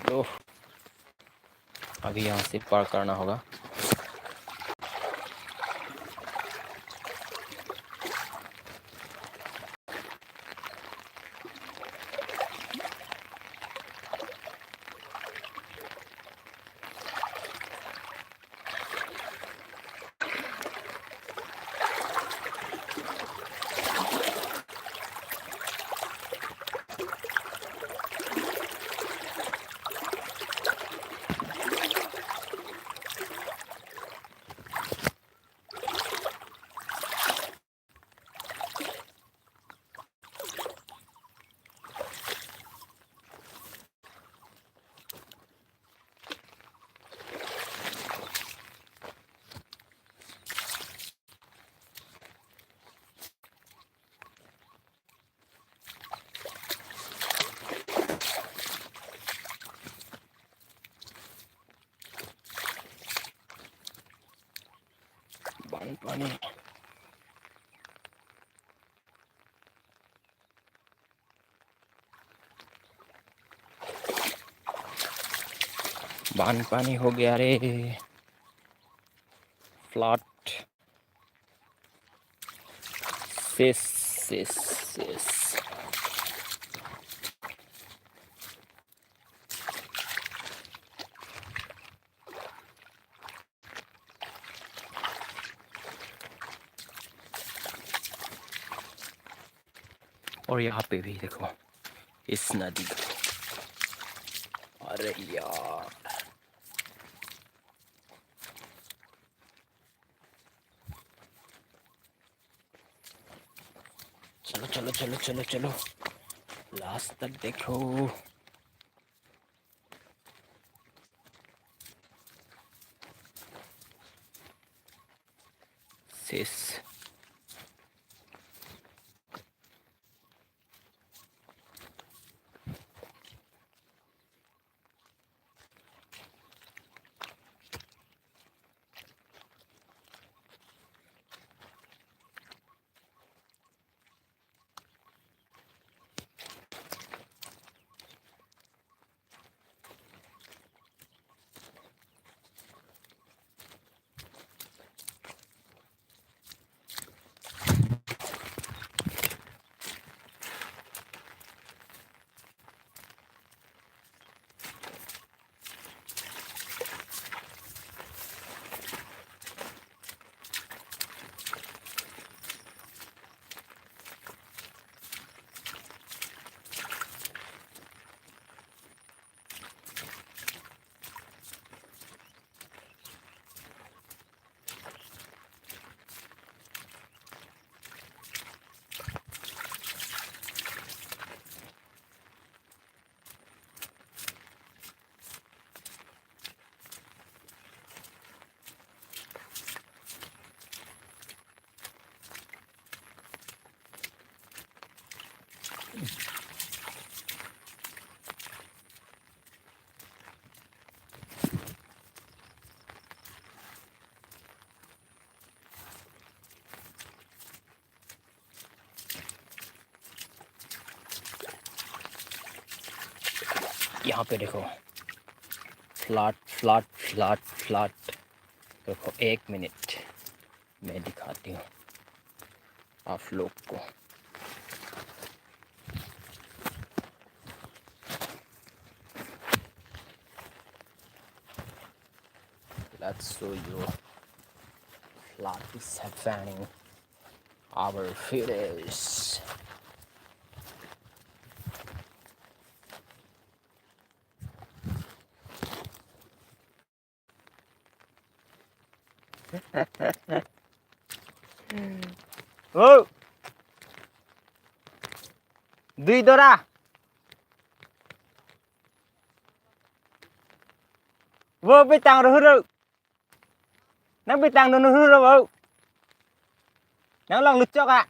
तो अभी यहाँ से पार करना होगा. पानी बान पानी हो गया रे. फ्लड सेस और यहाँ पे भी देखो इस नदी को. अरे यार चलो चलो चलो चलो चलो लास्ट तक देखो. सेस यहाँ पे देखो फ्लैट. देखो 1 मिनट मैं दिखाती हूँ आप लोग को. Let's show you flood is happening our village. Oh, duy dora. Vô bị tàng rồi hư. Nó bị tàng rồi hư rồi bố. Nó lòng lực cho cả.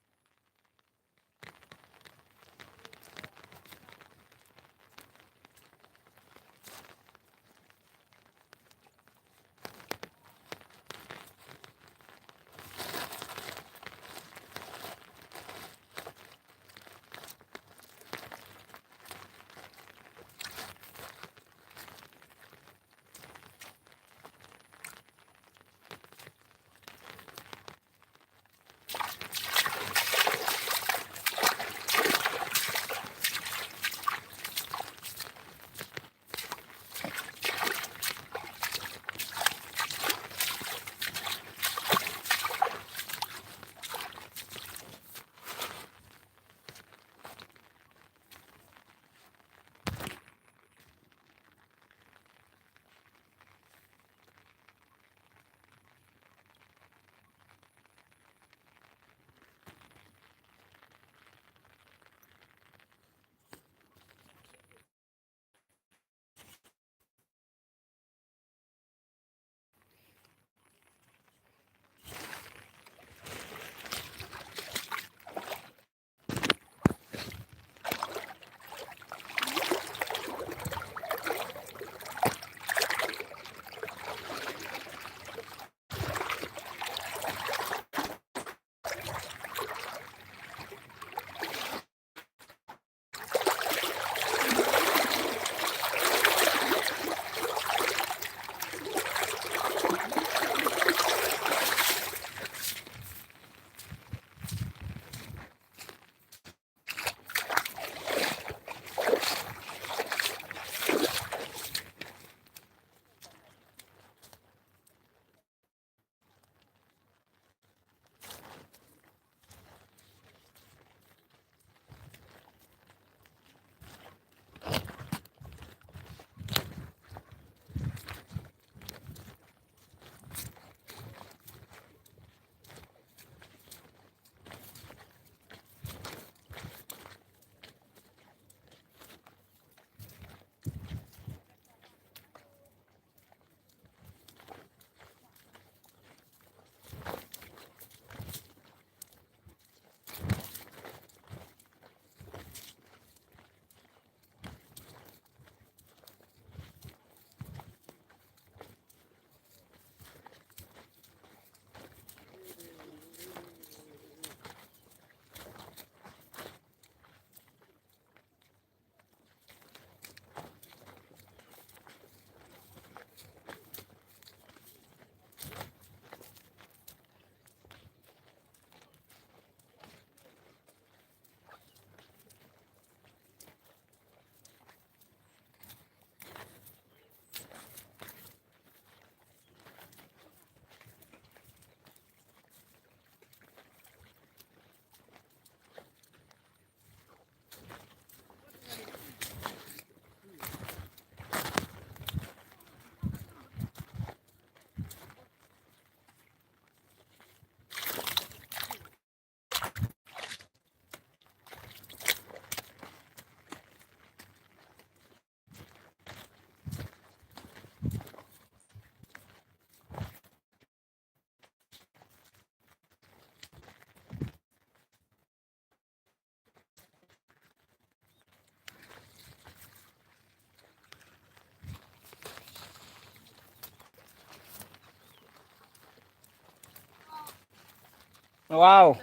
wow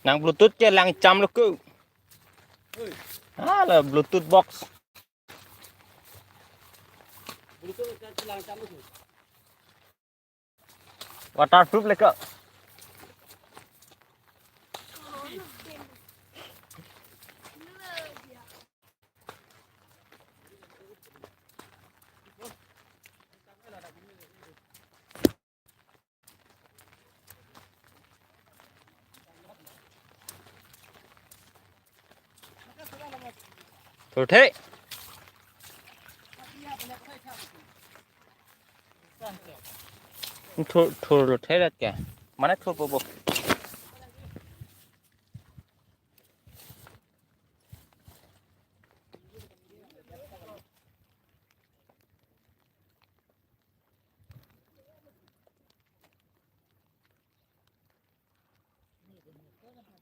nang bluetooth chứ lang trăm lúc cứ là bluetooth box waterproof lấy cỡ thôi thế thôi thôi thế là kìa mà nó thôi bộ